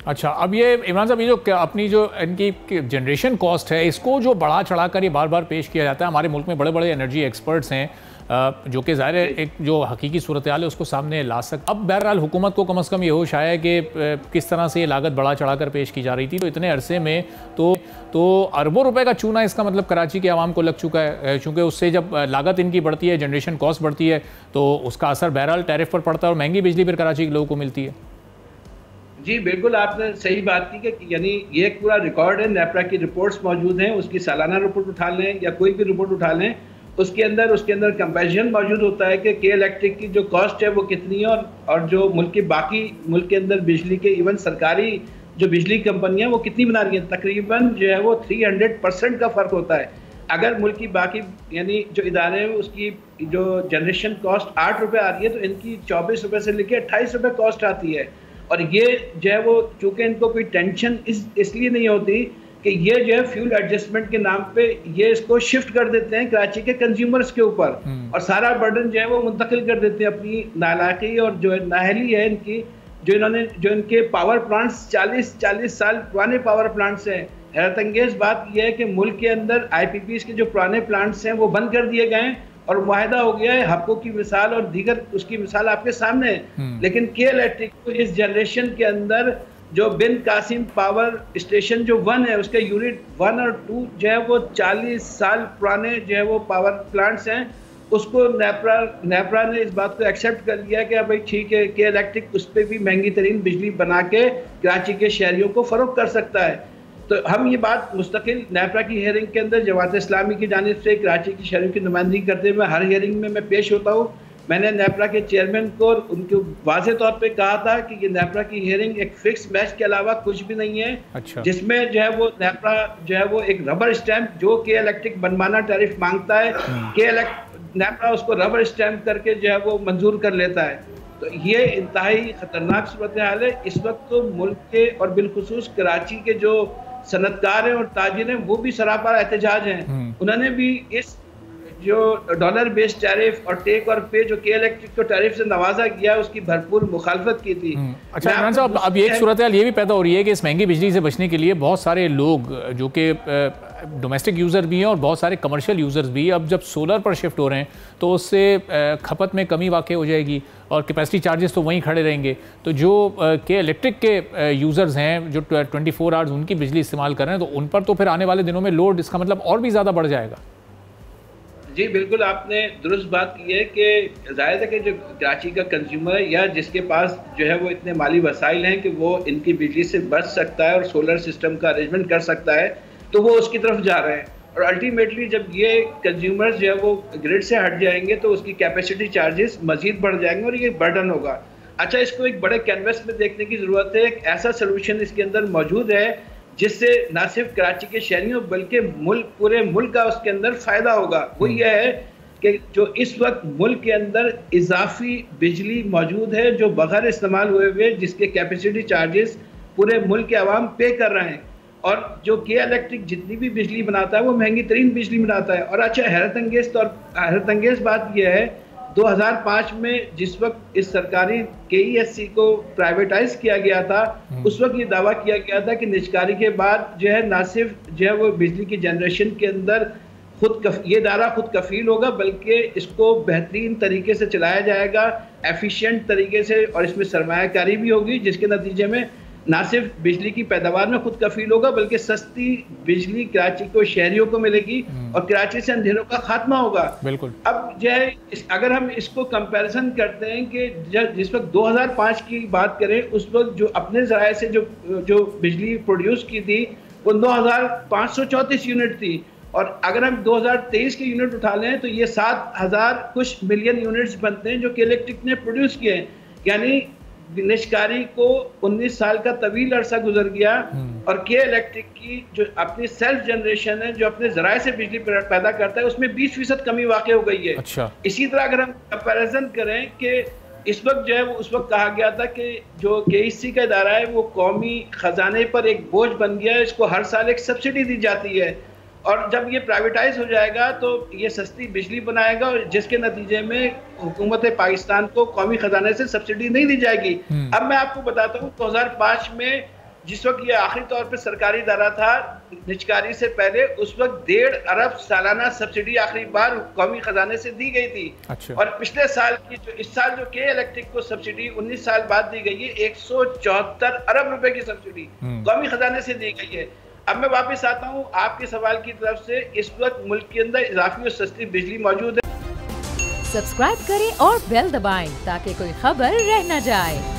अच्छा, अब ये इमरान साहब, ये जो अपनी जो इनकी जनरेशन कॉस्ट है, इसको जो बढ़ा चढ़ा कर ये बार बार पेश किया जाता है, हमारे मुल्क में बड़े बड़े एनर्जी एक्सपर्ट्स हैं जो कि ज़ाहिर है एक जो हकीकी सूरत हाल है उसको सामने ला सकते। अब बहरहाल हुकूमत को कम अज़ कम ये होश आया है कि किस तरह से ये लागत बढ़ा चढ़ा कर पेश की जा रही थी, तो इतने अरसे में तो अरबों रुपए का चूना इसका मतलब कराची के आवाम को लग चुका है, चूँकि उससे जब लागत इनकी बढ़ती है, जनरेशन कॉस्ट बढ़ती है, तो उसका असर बहरहाल टैरिफ पर पड़ता है और महंगी बिजली फिर कराची के लोगों को मिलती है। जी बिल्कुल, आपने सही बात की कि यानी ये एक पूरा रिकॉर्ड है, नेपरा की रिपोर्ट्स मौजूद हैं, उसकी सालाना रिपोर्ट उठा लें या कोई भी रिपोर्ट उठा लें, उसके अंदर कंपैरिजन मौजूद होता है कि के इलेक्ट्रिक की जो कॉस्ट है वो कितनी है और जो मुल्क की बाकी मुल्क के अंदर बिजली के इवन सरकारी जो बिजली कंपनियां वो कितनी बना रही हैं। तकरीबन जो है वो 300% का फ़र्क होता है। अगर मुल्क की बाकी यानी जो इदारे हैं उसकी जो जनरेशन कॉस्ट 8 रुपये आ रही है, तो इनकी 24 रुपये से लेकर 28 रुपये कॉस्ट आती है। और ये जो है वो चूँकि इनको कोई टेंशन इसलिए नहीं होती कि ये जो है फ्यूल एडजस्टमेंट के नाम पे ये इसको शिफ्ट कर देते हैं कराची के कंज्यूमर्स के ऊपर और सारा बर्डन जो है वो मुंतकिल कर देते हैं अपनी नालायकी और जो नाहली है इनकी, जो इनके पावर प्लांट्स 40 साल पुराने पावर प्लांट्स हैं। हैरत अंगेज बात यह है कि मुल्क के अंदर IPPs के जो पुराने प्लांट्स हैं वो बंद कर दिए गए हैं और मुआहदा हो गया है। हब्को की मिसाल और दीगर उसकी मिसाल आपके सामने है। लेकिन के इलेक्ट्रिक को इस जनरेशन के अंदर जो बिन कासिम पावर स्टेशन जो 1 है उसके यूनिट 1 और 2 जो है वो 40 साल पुराने जो है वो पावर प्लांट्स हैं, उसको नेपरा ने इस बात को एक्सेप्ट कर लिया कि भाई ठीक है, के इलेक्ट्रिक उस पर भी महंगी तरीन बिजली बना के कराची के शहरियों को फ़रोख्त कर सकता है। तो हम ये बात मुस्तकिल नेपरा की हियरिंग के अंदर जमात इस्लामी की जानिब से कराची की शहरियों की नुमाइंदगी करते हुए हर हियरिंग में मैं पेश होता हूँ। मैंने नेपरा के चेयरमैन को उनके वाज़े तौर पे कहा था कि ये नेपरा की हियरिंग एक फिक्स मैच के अलावा कुछ भी नहीं है। अच्छा। जिसमें जो है वो नेपरा जो है वो एक रबर स्टैंप जो के इलेक्ट्रिक मनमाना टैरिफ मांगता है, नेपरा उसको रबर स्टैंप करके जो है वो मंजूर कर लेता है। तो ये इंतहाई खतरनाक सूरत हाल है। इस वक्त तो मुल्क के और बिलखुसूस कराची के जो सनतकार हैं और ताजिर हैं वो भी सरापा एहतजाज हैं। उन्होंने भी इस जो डॉलर बेस्ड टैरिफ और टेक और पे जो के इलेक्ट्रिक को टैरिफ से नवाजा गया उसकी भरपूर मुखालफत की थी। अच्छा इमरान साहब, अब एक सूरत हाल ये भी पैदा हो रही है कि इस महंगी बिजली से बचने के लिए बहुत सारे लोग जो कि डोमेस्टिक यूज़र भी हैं और बहुत सारे कमर्शियल यूज़र्स भी, अब जब सोलर पर शिफ्ट हो रहे हैं तो उससे खपत में कमी वाक़ई हो जाएगी और कैपेसिटी चार्जेस तो वहीं खड़े रहेंगे। तो जो के इलेक्ट्रिक के यूज़र्स हैं जो 24 आवर्स उनकी बिजली इस्तेमाल कर रहे हैं, तो उन पर तो फिर आने वाले दिनों में लोड इसका मतलब और भी ज़्यादा बढ़ जाएगा। जी बिल्कुल, आपने दुरुस्त बात की है कि जाहिर है कि जो कराची का कंज्यूमर या जिसके पास जो है वो इतने माली वसाइल हैं कि वो इनकी बिजली से बच सकता है और सोलर सिस्टम का अरेंजमेंट कर सकता है, तो वो उसकी तरफ जा रहे हैं। और अल्टीमेटली जब ये कंज्यूमर्स जो है वो ग्रिड से हट जाएंगे तो उसकी कैपेसिटी चार्जेस मजीद बढ़ जाएंगे और ये बर्डन होगा। अच्छा, इसको एक बड़े कैनवस में देखने की ज़रूरत है। एक ऐसा सोल्यूशन इसके अंदर मौजूद है जिससे ना सिर्फ कराची के शहरियों बल्कि पूरे मुल्क का उसके अंदर फ़ायदा होगा। वो ये है कि जो इस वक्त मुल्क के अंदर इजाफी बिजली मौजूद है जो बगैर इस्तेमाल हुए जिसके कैपेसिटी चार्जेस पूरे मुल्क के अवाम पे कर रहे हैं, और जो के इलेक्ट्रिक जितनी भी बिजली बनाता है वो महंगी तरीन बिजली बनाता है। और अच्छा, हैरत अंगेज़ बात यह है 2005 में जिस वक्त इस सरकारी KESC को प्राइवेटाइज किया गया था, उस वक्त ये दावा किया गया था कि निजकारी के बाद जो है ना सिर्फ जो है वो बिजली की जनरेशन के अंदर ये इदारा खुद कफील होगा बल्कि इसको बेहतरीन तरीके से चलाया जाएगा, एफिशिएंट तरीके से, और इसमें सरमायाकारी भी होगी जिसके नतीजे में ना सिर्फ बिजली की पैदावार में खुद कफील होगा बल्कि सस्ती बिजली कराची को शहरियों को मिलेगी और कराची से अंधेरों का खात्मा होगा। बिल्कुल। अब जो है अगर हम इसको कंपैरिजन करते हैं कि जिस वक्त 2005 की बात करें उस वक्त जो अपने ज़राए से जो बिजली प्रोड्यूस की थी वो 9534 यूनिट थी, और अगर हम 2023 के यूनिट उठा लें तो ये 7000 कुछ मिलियन यूनिट्स बनते हैं जो कि इलेक्ट्रिक ने प्रोड्यूस किए हैं। यानी निष्कारी को 19 साल का तवील अरसा गुजर गया और के इलेक्ट्रिक की जो अपनी सेल्फ जनरेशन है जो अपने जराए से बिजली पैदा करता है उसमें 20% कमी वाक़ई हो गई है। अच्छा। इसी तरह अगर हम कंपैरिजन करें कि इस वक्त जो है वो उस वक्त कहा गया था कि जो KEC का इदारा है वो कौमी खजाने पर एक बोझ बन गया है, इसको हर साल एक सब्सिडी दी जाती है, और जब ये प्राइवेटाइज हो जाएगा तो ये सस्ती बिजली बनाएगा और जिसके नतीजे में हुकूमत पाकिस्तान को कौमी खजाने से सब्सिडी नहीं दी जाएगी। अब मैं आपको बताता हूँ 2005 में जिस वक्त ये आखिरी तौर पे सरकारी दारा था निजकारी से पहले, उस वक्त 1.5 अरब सालाना सब्सिडी आखिरी बार कौमी खजाने से दी गई थी। अच्छा। और पिछले साल की जो इस साल जो के इलेक्ट्रिक को सब्सिडी 19 साल बाद दी गई है, 174 अरब रुपए की सब्सिडी कौमी खजाने से दी गई है। अब मैं वापस आता हूँ आपके सवाल की तरफ से। इस वक्त मुल्क के अंदर इजाफी और सस्ती बिजली मौजूद है। सब्सक्राइब करें और बेल दबाएं ताकि कोई खबर रह न जाए।